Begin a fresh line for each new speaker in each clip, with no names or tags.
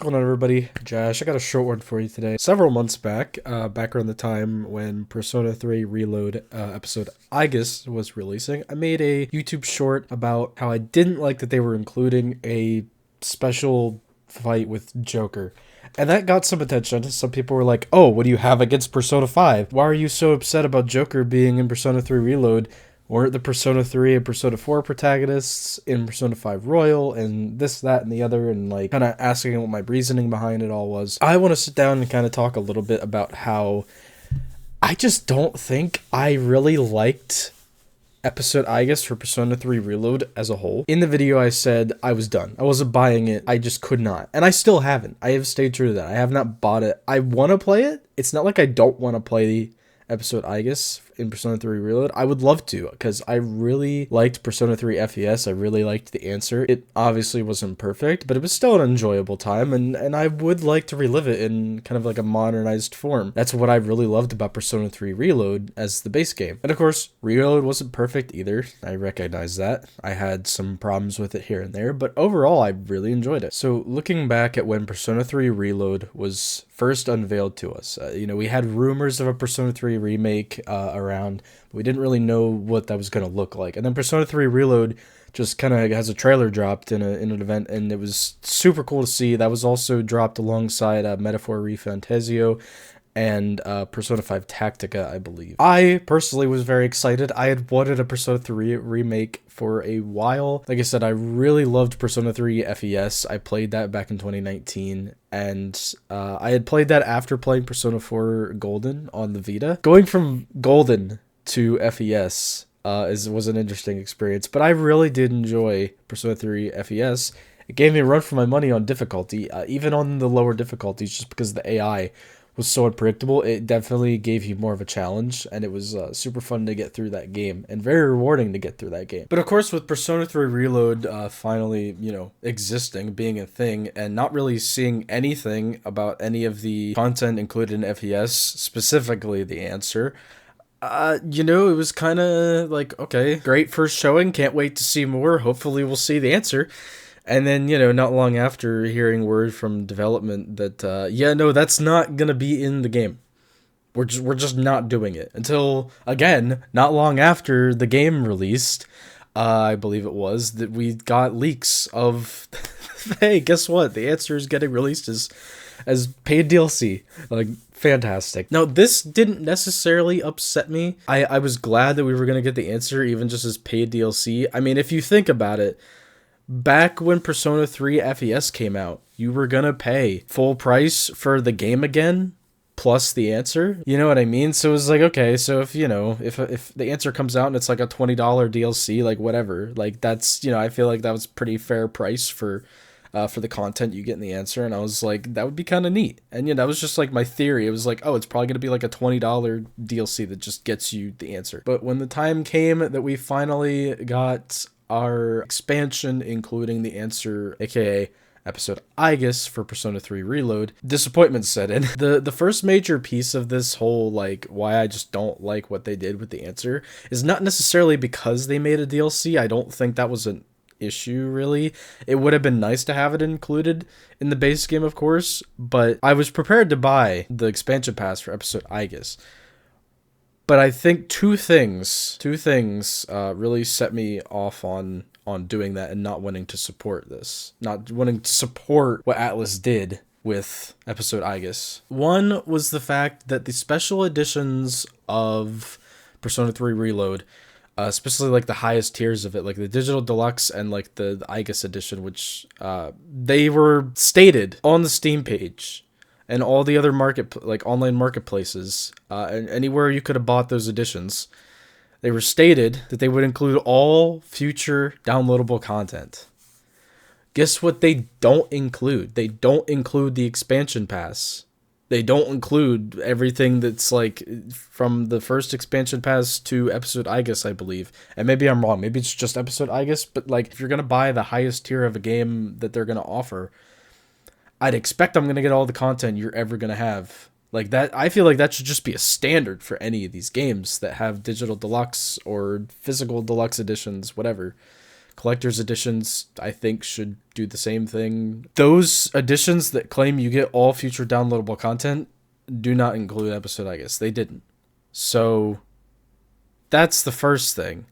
going on, everybody? Josh, I got a short one for you today. Several months back, back around the time when Persona 3 Reload episode Aigis was releasing, I made a YouTube short about how I didn't like that they were including a special fight with Joker. And that got some attention. Some people were like, oh, what do you have against Persona 5? Why are you so upset about Joker being in Persona 3 Reload? Weren't the Persona 3 and Persona 4 protagonists in Persona 5 Royal, and this, that, and the other, and like kind of asking what my reasoning behind it all was. I want to sit down and kind of talk a little bit about how I just don't think I really liked episode Aigis for Persona 3 Reload as a whole. In the video, I said I was done. I wasn't buying it. I just could not. And I still haven't. I have stayed true to that. I have not bought it. I want to play it. It's not like I don't want to play episode Aigis in Persona 3 Reload. I would love to, because I really liked Persona 3 FES. I really liked the answer. It obviously wasn't perfect, but it was still an enjoyable time, and I would like to relive it in kind of like a modernized form. That's what I really loved about Persona 3 Reload as the base game. And of course, Reload wasn't perfect either. I recognize that. I had some problems with it here and there, but overall, I really enjoyed it. So looking back at when Persona 3 Reload was first unveiled to us, we had rumors of a Persona 3 remake around, but we didn't really know what that was going to look like. And then Persona 3 Reload just kind of has a trailer dropped in an event, and it was super cool to see. That was also dropped alongside Metaphor ReFantazio and Persona 5 Tactica, I believe. I personally was very excited. I had wanted a Persona 3 remake for a while. Like I said, I really loved Persona 3 FES. I played that back in 2019, and I had played that after playing Persona 4 Golden on the Vita. Going from Golden to FES was an interesting experience, but I really did enjoy Persona 3 FES. It gave me a run for my money on difficulty, even on the lower difficulties, just because the AI was so unpredictable. It definitely gave you more of a challenge, and it was super fun to get through that game, and very rewarding to get through that game. But of course, with Persona 3 Reload finally, existing, being a thing, and not really seeing anything about any of the content included in FES, specifically the answer, it was kind of like, okay, great first showing, can't wait to see more, hopefully we'll see the answer. And then, not long after, hearing word from development that, that's not going to be in the game. We're just not doing it. Until, again, not long after the game released, I believe it was, that we got leaks of, hey, guess what? The answer is getting released as paid DLC. Like, fantastic. Now, this didn't necessarily upset me. I was glad that we were going to get the answer, even just as paid DLC. I mean, if you think about it, back when Persona 3 FES came out, you were gonna pay full price for the game again, plus the answer. You know what I mean? So it was like, okay, so if the answer comes out and it's like a $20 DLC, like whatever, like that's, I feel like that was pretty fair price for the content you get in the answer. And I was like, that would be kind of neat. And that was just like my theory. It was like, oh, it's probably gonna be like a $20 DLC that just gets you the answer. But when the time came that we finally got our expansion, including the answer, aka episode Aigis for Persona 3 Reload, disappointment set in. The first major piece of this whole, like, why I just don't like what they did with the answer is not necessarily because they made a DLC. I don't think that was an issue, really. It would have been nice to have it included in the base game, of course, but I was prepared to buy the expansion pass for episode Aigis. But I think two things really set me off on doing that and not wanting to support this. Not wanting to support what Atlas did with episode Aigis. One was the fact that the special editions of Persona 3 Reload, especially like the highest tiers of it, like the Digital Deluxe and like the Aigis edition, which they were stated on the Steam page and all the other online marketplaces, and anywhere you could have bought those editions, they were stated that they would include all future downloadable content. Guess what they don't include? They don't include the expansion pass. They don't include everything that's like from the first expansion pass to episode Aigis, I believe. And maybe I'm wrong. Maybe it's just episode Aigis, but like if you're going to buy the highest tier of a game that they're going to offer, I'd expect I'm going to get all the content you're ever going to have. Like that, I feel like that should just be a standard for any of these games that have digital deluxe or physical deluxe editions, whatever. Collector's editions, I think, should do the same thing. Those editions that claim you get all future downloadable content do not include episode Aigis. They didn't. So that's the first thing.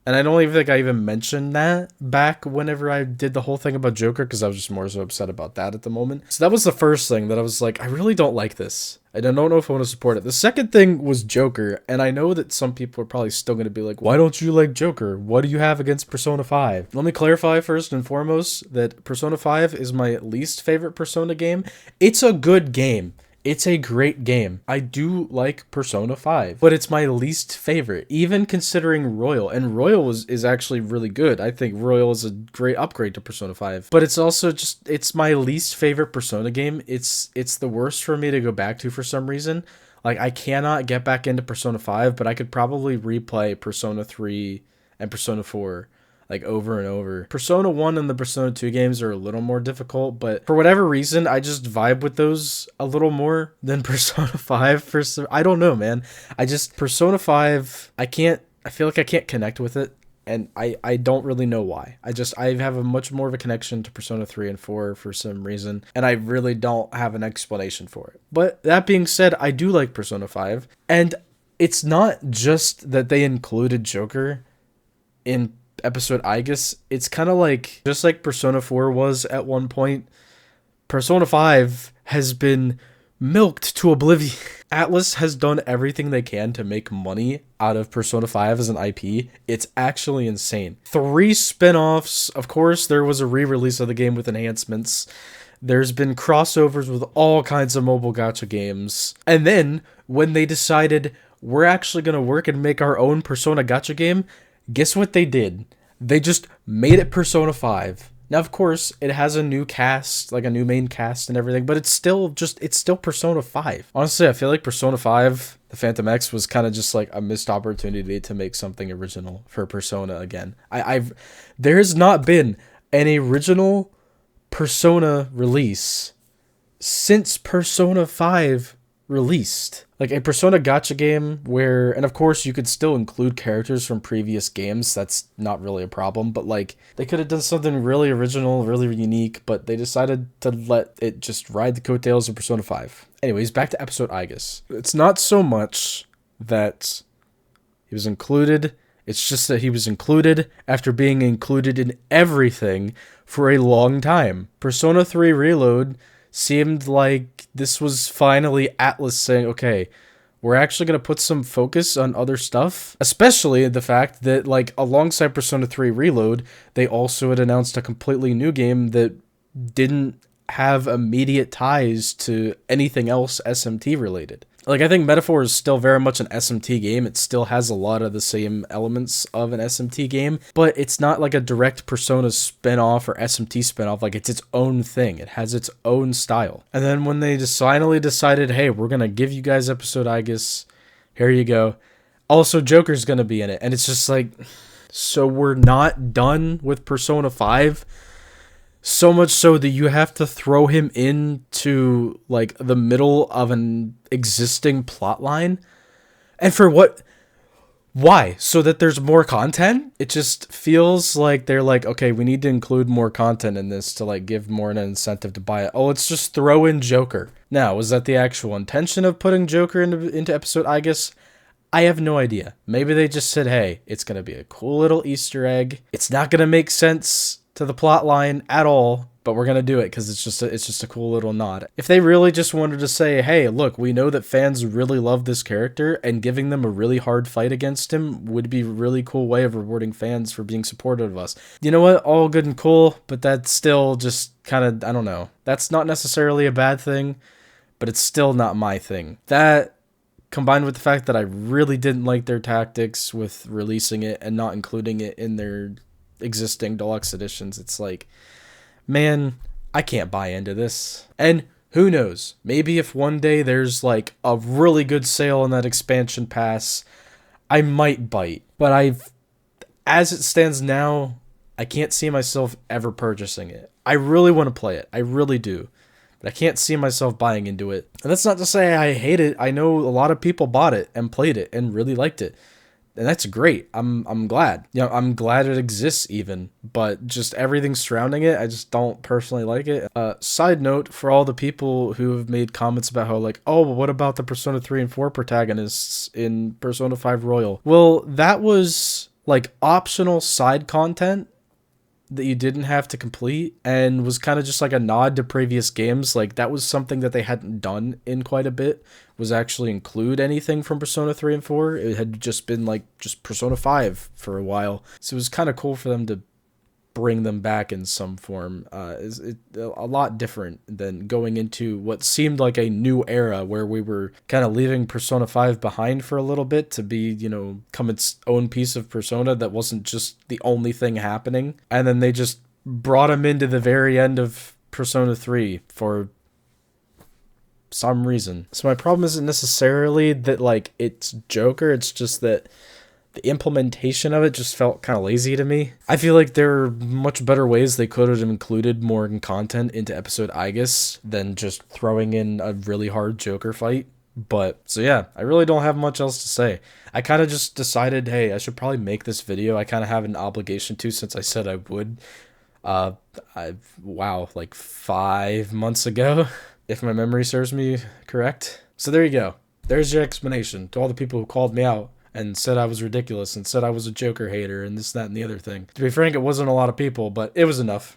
And I don't even think I even mentioned that back whenever I did the whole thing about Joker, because I was just more so upset about that at the moment. So that was the first thing that I was like, I really don't like this. I don't know if I want to support it. The second thing was Joker, and I know that some people are probably still going to be like, why don't you like Joker? What do you have against Persona 5? Let me clarify first and foremost that Persona 5 is my least favorite Persona game. It's a good game. It's a great game. I do like Persona 5, but it's my least favorite, even considering Royal. And Royal is actually really good. I think Royal is a great upgrade to Persona 5. But it's also just, it's my least favorite Persona game. It's the worst for me to go back to for some reason. Like, I cannot get back into Persona 5, but I could probably replay Persona 3 and Persona 4 like over and over. Persona 1 and the Persona 2 games are a little more difficult, but for whatever reason, I just vibe with those a little more than Persona 5. I don't know, man. Persona 5, I feel like I can't connect with it, and I don't really know why. I have a much more of a connection to Persona 3 and 4 for some reason, and I really don't have an explanation for it. But that being said, I do like Persona 5, and it's not just that they included Joker in episode Aigis. It's kind of like, just like Persona 4 was at one point, Persona 5 has been milked to oblivion. Atlus has done everything they can to make money out of Persona 5 as an IP. It's actually insane. 3 spin-offs. Of course, there was a re-release of the game with enhancements. There's been crossovers with all kinds of mobile gacha games. And then, when they decided, we're actually going to work and make our own Persona gacha game, guess what they did? They just made it Persona 5. Now, of course, it has a new cast, like a new main cast and everything, but it's still Persona 5. Honestly, I feel like Persona 5, the Phantom X, was kind of just like a missed opportunity to make something original for Persona again. There has not been an original Persona release since Persona 5 released. Like a Persona gacha game where, and of course you could still include characters from previous games, that's not really a problem, but like they could have done something really original, really unique, but they decided to let it just ride the coattails of Persona 5. Anyways, back to episode Aigis. It's not so much that he was included, it's just that he was included after being included in everything for a long time. Persona 3 Reload seemed like this was finally Atlus saying, okay, we're actually going to put some focus on other stuff. Especially the fact that, like, alongside Persona 3 Reload, they also had announced a completely new game that didn't have immediate ties to anything else SMT related. Like, I think Metaphor is still very much an SMT game. It still has a lot of the same elements of an SMT game, but it's not like a direct Persona spin-off or SMT spin-off. Like, it's its own thing. It has its own style. And then when they just finally decided, hey, we're going to give you guys episode Aigis, here you go. Also, Joker's going to be in it. And it's just like, so we're not done with Persona 5? So much so that you have to throw him into, like, the middle of an existing plot line? And for what? Why? So that there's more content? It just feels like they're like, okay, we need to include more content in this to, like, give more an incentive to buy it. Oh, let's just throw in Joker. Now, was that the actual intention of putting Joker into episode Aigis? I have no idea. Maybe they just said, hey, it's going to be a cool little Easter egg. It's not going to make sense to the plot line at all, but we're gonna do it because it's just a cool little nod. If they really just wanted to say, hey, look, we know that fans really love this character, and giving them a really hard fight against him would be a really cool way of rewarding fans for being supportive of us. You know what? All good and cool, but that's still just kind of, I don't know. That's not necessarily a bad thing, but it's still not my thing. That, combined with the fact that I really didn't like their tactics with releasing it and not including it in their existing deluxe editions, it's like, man, I can't buy into this. And who knows, maybe if one day there's like a really good sale on that expansion pass, I might bite. But as it stands now, I can't see myself ever purchasing it. I really want to play it, I really do, but I can't see myself buying into it. And that's not to say I hate it. I know a lot of people bought it and played it and really liked it. and that's great. I'm glad. You know, I'm glad it exists even, but just everything surrounding it, I just don't personally like it. Side note for all the people who have made comments about how like, oh, but what about the Persona 3 and 4 protagonists in Persona 5 Royal? Well, that was like optional side content that you didn't have to complete and was kind of just like a nod to previous games. Like that was something that they hadn't done in quite a bit, was actually include anything from Persona 3 and 4. It had just been like just Persona 5 for a while. So it was kind of cool for them to bring them back in some form. Is it a lot different than going into what seemed like a new era where we were kind of leaving Persona 5 behind for a little bit to be, you know, come its own piece of Persona that wasn't just the only thing happening. And then they just brought him into the very end of Persona 3 for some reason. So my problem isn't necessarily that like it's Joker, it's just that the implementation of it just felt kind of lazy to me. I feel like there are much better ways they could have included more content into episode Aigis than just throwing in a really hard Joker fight. But, so yeah, I really don't have much else to say. I kind of just decided, hey, I should probably make this video. I kind of have an obligation to since I said I would. Wow, like 5 months ago, if my memory serves me correct. So there you go. There's your explanation to all the people who called me out and said I was ridiculous and said I was a Joker hater and this, that, and the other thing. To be frank, it wasn't a lot of people, but it was enough.